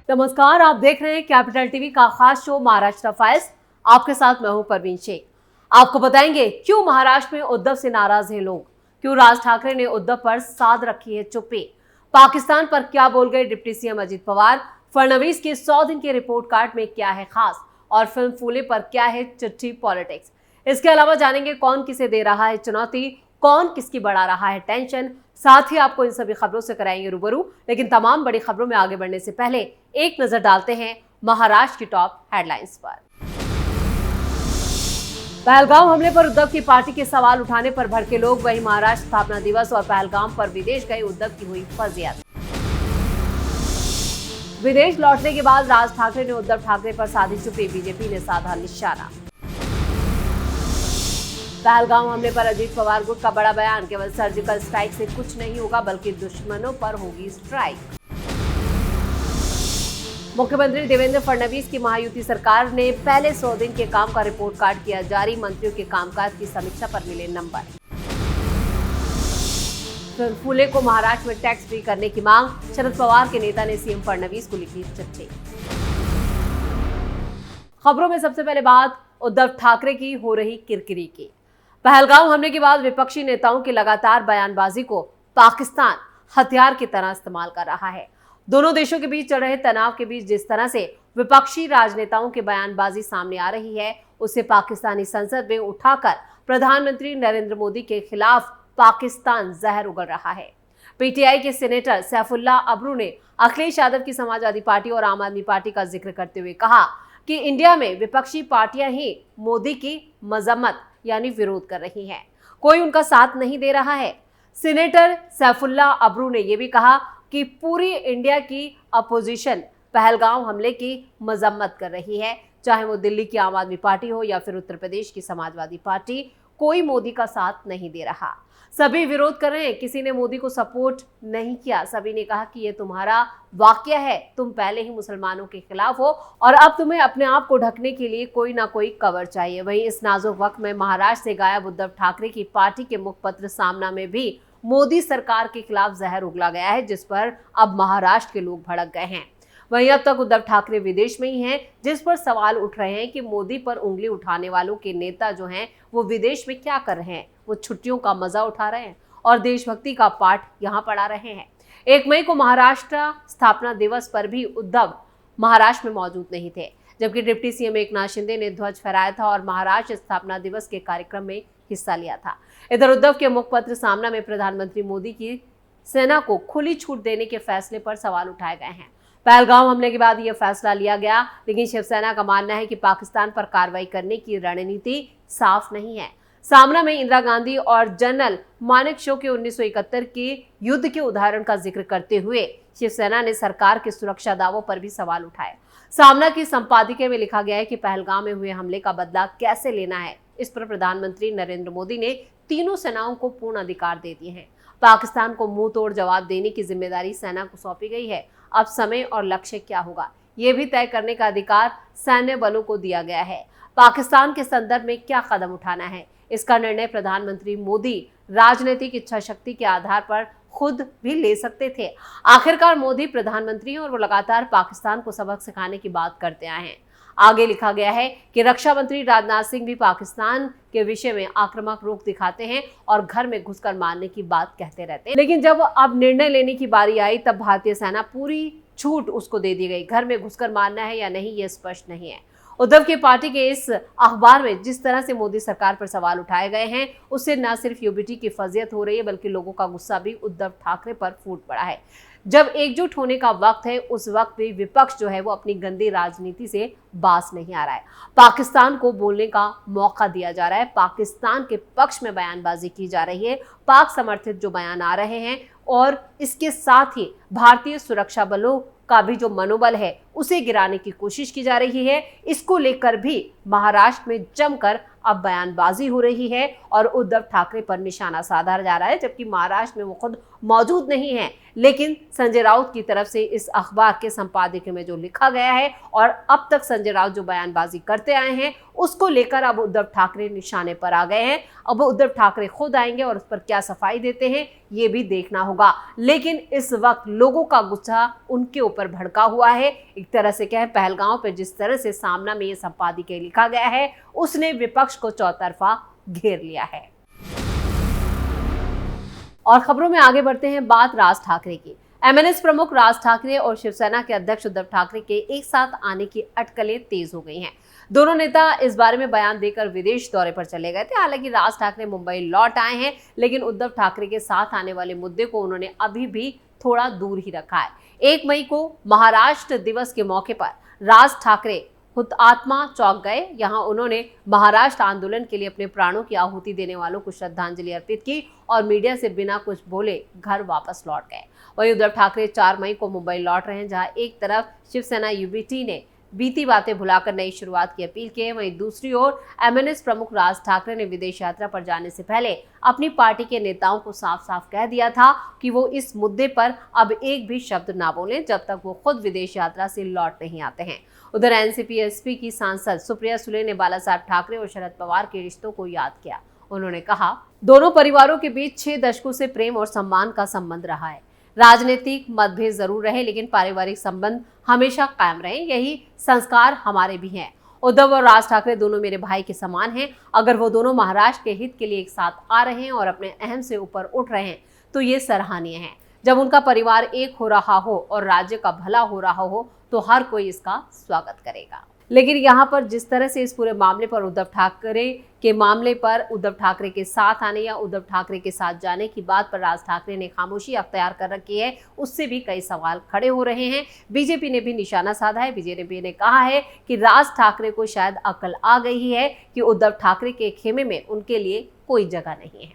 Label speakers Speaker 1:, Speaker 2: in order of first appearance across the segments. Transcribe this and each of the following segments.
Speaker 1: नमस्कार, आप देख रहे हैं कैपिटल टीवी का खास शो महाराष्ट्र फाइल्स। आपके साथ मैं हूं परवीन शेख। आपको बताएंगे क्यों महाराष्ट्र में उद्धव से नाराज हैं लोग, क्यों राज ठाकरे ने उद्धव पर साध रखी है चुप्पी, पाकिस्तान पर क्या बोल गए डिप्टी सीएम अजित पवार, फडणवीस के 100 दिन के रिपोर्ट कार्ड में क्या है खास, और फिल्म फूले पर क्या है चिट्ठी पॉलिटिक्स। इसके अलावा जानेंगे कौन किसे दे रहा है चुनौती, कौन किसकी बढ़ा रहा है टेंशन। साथ ही आपको इन सभी खबरों से कराएंगे रूबरू। लेकिन तमाम बड़ी खबरों में आगे बढ़ने से पहले एक नजर डालते हैं महाराष्ट्र की टॉप हेडलाइंस पर। पहलगाम हमले पर उद्धव की पार्टी के सवाल उठाने पर भड़के लोग, वहीं महाराष्ट्र स्थापना दिवस और पहलगाम पर विदेश गए उद्धव की हुई फजियत। विदेश लौटने के बाद राज ठाकरे ने उद्धव ठाकरे पर साधी चुप्पी, बीजेपी ने साधा निशाना। पहलगाम हमले पर अजित पवार गुट का बड़ा बयान, केवल सर्जिकल स्ट्राइक से कुछ नहीं होगा बल्कि दुश्मनों पर होगी स्ट्राइक। मुख्यमंत्री देवेंद्र फडणवीस की महायुति सरकार ने पहले 100 दिन के काम का रिपोर्ट कार्ड किया जारी, मंत्रियों के कामकाज की समीक्षा पर मिले नंबर। फिल्म फूले को महाराष्ट्र में टैक्स फ्री करने की मांग, शरद पवार के नेता ने सीएम फडणवीस को लिखी चिट्ठी। खबरों में सबसे पहले बात उद्धव ठाकरे की हो रही किरकिरी की। पहलगाम हमले के बाद विपक्षी नेताओं की लगातार बयानबाजी को पाकिस्तान हथियार की तरह इस्तेमाल कर रहा है। दोनों देशों के बीच चल रहे तनाव के बीच जिस तरह से विपक्षी राजनेताओं की बयानबाजी सामने आ रही है, उससे पाकिस्तानी संसद में उठाकर प्रधानमंत्री नरेंद्र मोदी के खिलाफ पाकिस्तान जहर उगल रहा है। पीटीआई के सीनेटर सैफुल्लाह अब्रू ने अखिलेश यादव की समाजवादी पार्टी और आम आदमी पार्टी का जिक्र करते हुए कहा कि इंडिया में विपक्षी पार्टियां ही मोदी की मजम्मत यानी विरोध कर रही हैं, कोई उनका साथ नहीं दे रहा है। सीनेटर सैफुल्लाह अब्रू ने यह भी कहा कि पूरी इंडिया की अपोजिशन पहलगाम हमले की मजम्मत कर रही है, चाहे वो दिल्ली की आम आदमी पार्टी हो या फिर उत्तर प्रदेश की समाजवादी पार्टी, कोई मोदी का साथ नहीं दे रहा। सभी विरोध कर रहे हैं, किसी ने मोदी को सपोर्ट नहीं किया। सभी ने कहा कि ये तुम्हारा वाकया है, तुम पहले ही मुसलमानों के खिलाफ हो और अब तुम्हें अपने आप को ढकने के लिए कोई ना कोई कवर चाहिए। वहीं इस नाजुक वक्त में महाराष्ट्र से गायब उद्धव ठाकरे की पार्टी के मुखपत्र सामना में भी मोदी सरकार के खिलाफ जहर उगला गया है, जिस पर अब महाराष्ट्र के लोग भड़क गए हैं। वहीं अब तक उद्धव ठाकरे विदेश में ही हैं, जिस पर सवाल उठ रहे हैं कि मोदी पर उंगली उठाने वालों के नेता जो हैं वो विदेश में क्या कर रहे हैं। वो छुट्टियों का मजा उठा रहे हैं और देशभक्ति का पाठ यहाँ पढ़ा रहे हैं। 1 मई को महाराष्ट्र स्थापना दिवस पर भी उद्धव महाराष्ट्र में मौजूद नहीं थे, जबकि डिप्टी सीएम एकनाथ शिंदे ने ध्वज फहराया था और महाराष्ट्र स्थापना दिवस के कार्यक्रम में हिस्सा लिया था। इधर उद्धव के मुखपत्र सामना में प्रधानमंत्री मोदी की सेना को खुली छूट देने के फैसले पर सवाल उठाए गए हैं। पहलगाम हमले के बाद यह फैसला लिया गया, लेकिन शिवसेना का मानना है कि पाकिस्तान पर कार्रवाई करने की रणनीति साफ नहीं है। सामना में इंदिरा गांधी और जनरल मानेकशॉ के 1971 के युद्ध के उदाहरण का जिक्र करते हुए शिवसेना ने सरकार के सुरक्षा दावों पर भी सवाल उठाए। सामना की संपादकीय में लिखा गया है कि पहलगाम में हुए हमले का बदला कैसे लेना है, इस पर प्रधानमंत्री नरेंद्र मोदी ने तीनों सेनाओं को पूर्ण अधिकार दे दिए हैं। पाकिस्तान को मुंह तोड़ जवाब देने की जिम्मेदारी सेना को सौंपी गई है। अब समय और लक्ष्य क्या होगा, ये भी तय करने का अधिकार सैन्य बलों को दिया गया है। पाकिस्तान के संदर्भ में क्या कदम उठाना है, इसका निर्णय प्रधानमंत्री मोदी राजनीतिक इच्छा शक्ति के आधार पर खुद भी ले सकते थे। आखिरकार मोदी प्रधानमंत्री हैं और वो लगातार पाकिस्तान को सबक सिखाने की बात करते आए हैं। आगे लिखा गया है कि रक्षा मंत्री राजनाथ सिंह भी पाकिस्तान के विषय में आक्रामक रुख दिखाते हैं और घर में घुसकर मारने की बात कहते रहते हैं। लेकिन जब अब निर्णय लेने की बारी आई, तब भारतीय सेना पूरी छूट उसको दे दी गई। घर में घुसकर मारना है या नहीं, ये स्पष्ट नहीं है। उद्धव की पार्टी के इस अखबार में जिस तरह से मोदी सरकार पर सवाल उठाए गए हैं, उससे न सिर्फ यूबीटी की फजियत हो रही है, बल्कि लोगों का गुस्सा भी उद्धव ठाकरे पर फूट पड़ा है। जब एकजुट होने का वक्त है, उस वक्त भी विपक्ष जो है वो अपनी गंदी राजनीति से बाज नहीं आ रहा है। पाकिस्तान को बोलने का मौका दिया जा रहा है, पाकिस्तान के पक्ष में बयानबाजी की जा रही है, पाक समर्थित जो बयान आ रहे हैं, और इसके साथ ही भारतीय सुरक्षा बलों का भी जो मनोबल है उसे गिराने की कोशिश की जा रही है। इसको लेकर भी महाराष्ट्र में जमकर अब बयानबाजी हो रही है और उद्धव ठाकरे पर निशाना साधा जा रहा है, जबकि महाराष्ट्र में वो खुद मौजूद नहीं है, लेकिन संजय राउत की तरफ से इस अखबार के संपादकीय में जो लिखा गया है और अब तक संजय राउत जो बयानबाजी करते आए हैं उसको लेकर अब उद्धव ठाकरे निशाने पर आ गए हैं। अब उद्धव ठाकरे खुद आएंगे और उस पर क्या सफाई देते हैं ये भी देखना होगा। लेकिन इस वक्त लोगों का गुस्सा उनके ऊपर भड़का हुआ है। एक तरह से कहें, पहलगांव पे जिस तरह से सामना में ये संपादकीय लिखा गया है उसने विपक्ष को चौतरफा घेर लिया है। और खबरों में आगे बढ़ते हैं, बात राज ठाकरे की। एमएनएस प्रमुख राज ठाकरे और शिवसेना के अध्यक्ष उद्धव ठाकरे के एक साथ आने की अटकलें तेज हो गई हैं। दोनों नेता इस बारे में बयान देकर विदेश दौरे पर चले गए थे। हालांकि राज ठाकरे मुंबई लौट आए हैं, लेकिन उद्धव ठाकरे के साथ आने वाले मुद्दे को उन्होंने अभी भी थोड़ा दूर ही रखा है। 1 मई को महाराष्ट्र दिवस के मौके पर राज ठाकरे हुतात्मा चौक गए। यहां उन्होंने महाराष्ट्र आंदोलन के लिए अपने प्राणों की आहुति देने वालों को श्रद्धांजलि अर्पित की और मीडिया से बिना कुछ बोले घर वापस लौट गए। वहीं उद्धव ठाकरे 4 मई को मुंबई लौट रहे हैं, जहां एक तरफ शिवसेना यूबीटी ने बीती बातें भुलाकर नई शुरुआत की अपील की है, वहीं दूसरी ओर एमएनएस प्रमुख राज ठाकरे ने विदेश यात्रा पर जाने से पहले अपनी पार्टी के नेताओं को साफ साफ कह दिया था कि वो इस मुद्दे पर अब एक भी शब्द ना बोलें जब तक वो खुद विदेश यात्रा से लौट नहीं आते हैं। उधर एनसीपी एसपी की सांसद सुप्रिया सुले ने बाला साहब ठाकरे और शरद पवार के रिश्तों को याद किया। उन्होंने कहा, दोनों परिवारों के बीच 6 दशकों से प्रेम और सम्मान का संबंध रहा है। राजनीतिक मतभेद जरूर रहे, लेकिन पारिवारिक संबंध हमेशा कायम रहे। यही संस्कार हमारे भी हैं। उद्धव और राज ठाकरे दोनों मेरे भाई के समान हैं। अगर वो दोनों महाराष्ट्र के हित के लिए एक साथ आ रहे हैं और अपने अहम से ऊपर उठ रहे हैं तो ये सराहनीय है। जब उनका परिवार एक हो रहा हो और राज्य का भला हो रहा हो तो हर कोई इसका स्वागत करेगा। लेकिन यहाँ पर जिस तरह से इस पूरे मामले पर उद्धव ठाकरे के साथ आने या उद्धव ठाकरे के साथ जाने की बात पर राज ठाकरे ने खामोशी अख्तियार कर रखी है, उससे भी कई सवाल खड़े हो रहे हैं। बीजेपी ने भी निशाना साधा है। बीजेपी ने कहा है कि राज ठाकरे को शायद अकल आ गई है कि उद्धव ठाकरे के खेमे में उनके लिए कोई जगह नहीं है।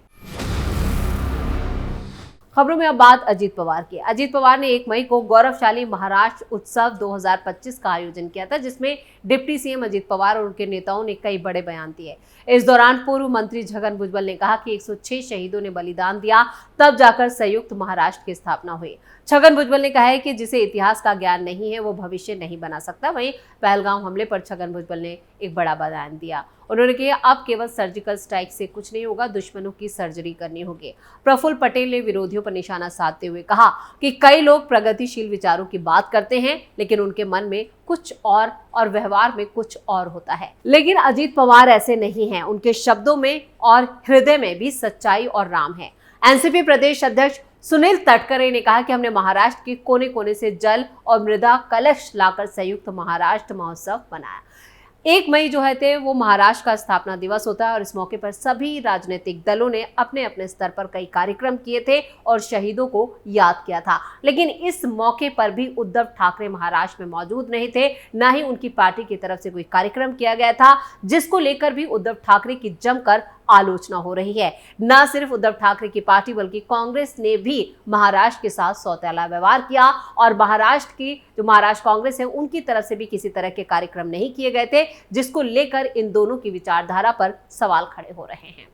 Speaker 1: खबरों में अब बात अजीत पवार की। अजीत पवार ने 1 मई को गौरवशाली महाराष्ट्र उत्सव 2025 का आयोजन किया था, जिसमें डिप्टी सीएम अजीत पवार और उनके नेताओं ने कई बड़े बयान दिए। इस दौरान पूर्व मंत्री छगन भुजबल ने कहा कि 106 शहीदों ने बलिदान दिया, तब जाकर संयुक्त महाराष्ट्र की स्थापना हुई। छगन भुजबल ने कहा है कि जिसे इतिहास का ज्ञान नहीं है वो भविष्य नहीं बना सकता। वहीं पहलगांव हमले पर छगन भुजबल ने एक बड़ा बयान दिया। उन्होंने कहा, अब केवल सर्जिकल स्ट्राइक से कुछ नहीं होगा, दुश्मनों की सर्जरी करनी होगी। प्रफुल्ल पटेल ने विरोधियों पर निशाना साधते हुए कहा कि कई लोग प्रगतिशील विचारों की बात करते हैं, लेकिन उनके मन में कुछ और व्यवहार में कुछ और होता है। लेकिन अजीत पवार ऐसे नहीं हैं। उनके शब्दों में और हृदय में भी सच्चाई और राम है। एनसीपी प्रदेश अध्यक्ष सुनील तटकरे ने कहा कि हमने महाराष्ट्र के कोने कोने से जल और मृदा कलश लाकर संयुक्त महाराष्ट्र महोत्सव मनाया। 1 मई जो है वो महाराष्ट्र का स्थापना दिवस होता है और इस मौके पर सभी राजनीतिक दलों ने अपने अपने स्तर पर कई कार्यक्रम किए थे और शहीदों को याद किया था। लेकिन इस मौके पर भी उद्धव ठाकरे महाराष्ट्र में मौजूद नहीं थे, न ही उनकी पार्टी की तरफ से कोई कार्यक्रम किया गया था, जिसको लेकर भी उद्धव ठाकरे की जमकर आलोचना हो रही है। न सिर्फ उद्धव ठाकरे की पार्टी बल्कि कांग्रेस ने भी महाराष्ट्र के साथ सौतेला व्यवहार किया और महाराष्ट्र कांग्रेस है उनकी तरफ से भी किसी तरह के कार्यक्रम नहीं किए गए थे, जिसको लेकर इन दोनों की विचारधारा पर सवाल खड़े हो रहे हैं।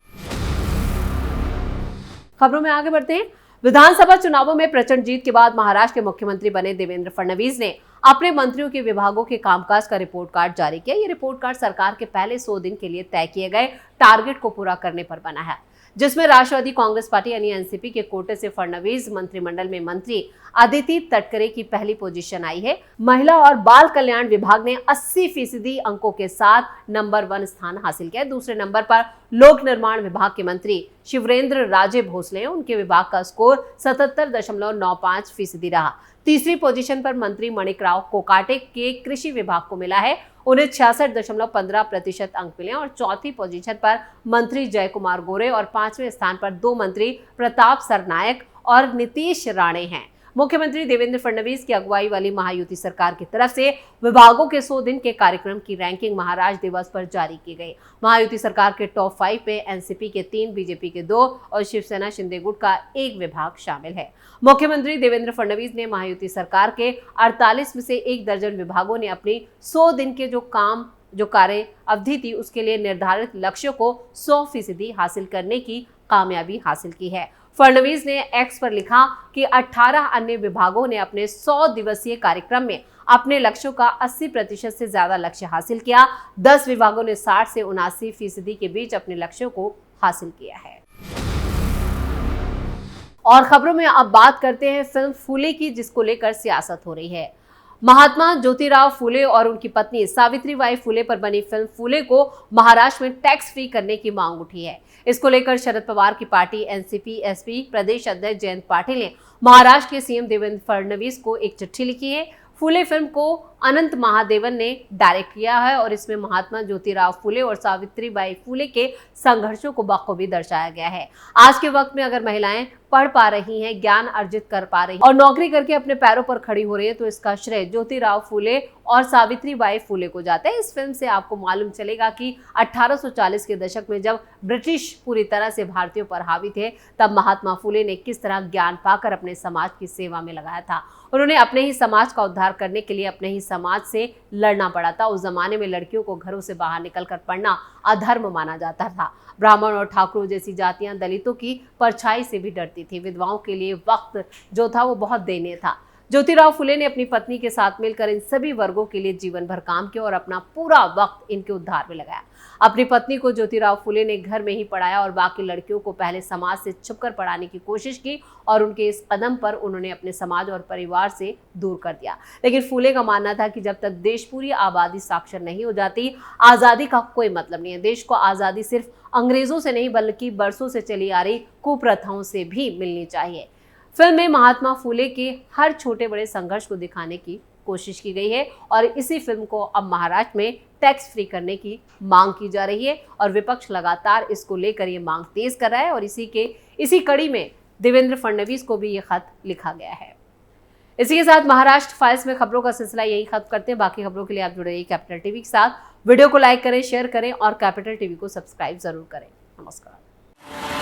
Speaker 1: खबरों में आगे बढ़ते हैं। विधानसभा चुनावों में प्रचंड जीत के बाद महाराष्ट्र के मुख्यमंत्री बने देवेंद्र फडणवीस ने अपने मंत्रियों के विभागों के कामकाज का रिपोर्ट कार्ड जारी किया। ये रिपोर्ट कार्ड सरकार के पहले 100 दिन के लिए तय किए गए टारगेट को पूरा करने पर बना है, जिसमें राष्ट्रवादी कांग्रेस पार्टी यानी एनसीपी के कोटे से फडणवीस मंत्रिमंडल में मंत्री अदिति तटकरे की पहली पोजीशन आई है। महिला और बाल कल्याण विभाग ने 80% अंकों के साथ नंबर 1 स्थान हासिल किया। दूसरे नंबर पर लोक निर्माण विभाग के मंत्री शिवरेंद्र राजे भोसले, उनके विभाग का स्कोर 77.95% रहा। तीसरी पोजीशन पर मंत्री मणिकराव कोकाटे के कृषि विभाग को मिला है, उन्हें 66.15% अंक मिले और चौथी पोजीशन पर मंत्री जय कुमार गोरे और 5वें स्थान पर 2 मंत्री प्रताप सरनायक और नीतीश राणे हैं। मुख्यमंत्री देवेंद्र फडणवीस की अगुवाई वाली महायुति सरकार की तरफ से विभागों के 100 दिन के कार्यक्रम की रैंकिंग महाराष्ट्र दिवस पर जारी की गई। महायुति सरकार के टॉप 5 पे एनसीपी के 3, बीजेपी के 2 और शिवसेना शिंदे गुट का 1 विभाग शामिल है। मुख्यमंत्री देवेंद्र फडणवीस ने महायुति सरकार के 48 में से 1 दर्जन विभागों ने अपनी 100 दिन के जो कार्य अवधि थी उसके लिए निर्धारित लक्ष्यों को 100% हासिल करने की कामयाबी हासिल की है। फडणवीस ने एक्स पर लिखा कि 18 अन्य विभागों ने अपने 100 दिवसीय कार्यक्रम में अपने लक्ष्यों का 80% से ज्यादा लक्ष्य हासिल किया। 10 विभागों ने 60 से 79% के बीच अपने लक्ष्यों को हासिल किया है। और खबरों में अब बात करते हैं फिल्म फूले की, जिसको लेकर सियासत हो रही है। महात्मा ज्योतिराव फूले और उनकी पत्नी सावित्रीबाई फूले पर बनी फिल्म फूले को महाराष्ट्र में टैक्स फ्री करने की मांग उठी है। इसको लेकर शरद पवार की पार्टी एनसीपी एसपी प्रदेश अध्यक्ष जयंत पाटिल ने महाराष्ट्र के सीएम देवेंद्र फडणवीस को एक चिट्ठी लिखी है। फूले फिल्म को अनंत महादेवन ने डायरेक्ट किया है और इसमें महात्मा ज्योतिराव फूले और सावित्रीबाई फूले के संघर्षों को बखूबी दर्शाया गया है। आज के वक्त में अगर महिलाएं पढ़ पा रही हैं, ज्ञान अर्जित कर पा रही हैं और नौकरी करके अपने पैरों पर खड़ी हो रही है, तो इसका श्रेय ज्योतिराव फूले और सावित्रीबाई फूले को जाता है। इस फिल्म से आपको मालूम चलेगा कि 1840 के दशक में जब ब्रिटिश पूरी तरह से भारतीयों पर हावी थे, तब महात्मा फूले ने किस तरह ज्ञान पाकर अपने समाज की सेवा में लगाया था। उन्होंने अपने ही समाज का उद्धार करने के लिए अपने ही समाज से लड़ना पड़ा था। उस जमाने में लड़कियों को घरों से बाहर निकलकर पढ़ना अधर्म माना जाता था। ब्राह्मण और ठाकुरों जैसी जातियां दलितों की परछाई से भी डरती थी। विधवाओं के लिए वक्त जो था वो बहुत दयनीय था। ज्योतिराव फूले ने अपनी पत्नी के साथ मिलकर इन सभी वर्गों के लिए जीवन भर काम किया और अपना पूरा वक्त इनके उद्धार में लगाया। अपनी पत्नी को ज्योतिराव फूले ने घर में ही पढ़ाया और बाकी लड़कियों को पहले समाज से छुपकर पढ़ाने की कोशिश की और उनके इस कदम पर उन्होंने अपने समाज और परिवार से दूर कर दिया। लेकिन फूले का मानना था कि जब तक देश पूरी आबादी साक्षर नहीं हो जाती, आज़ादी का कोई मतलब नहीं है। देश को आज़ादी सिर्फ अंग्रेजों से नहीं बल्कि बरसों से चली आ रही कुप्रथाओं से भी मिलनी चाहिए। फिल्म में महात्मा फूले के हर छोटे बड़े संघर्ष को दिखाने की कोशिश की गई है और इसी फिल्म को अब महाराष्ट्र में टैक्स फ्री करने की मांग की जा रही है और विपक्ष लगातार इसको लेकर ये मांग तेज कर रहा है और इसी कड़ी में देवेंद्र फडणवीस को भी ये खत लिखा गया है। इसी के साथ महाराष्ट्र फाइल्स में खबरों का सिलसिला यही खत्म करते हैं। बाकी खबरों के लिए आप जुड़े रहिए कैपिटल टीवी के साथ। वीडियो को लाइक करें, शेयर करें और कैपिटल टीवी को सब्सक्राइब जरूर करें। नमस्कार।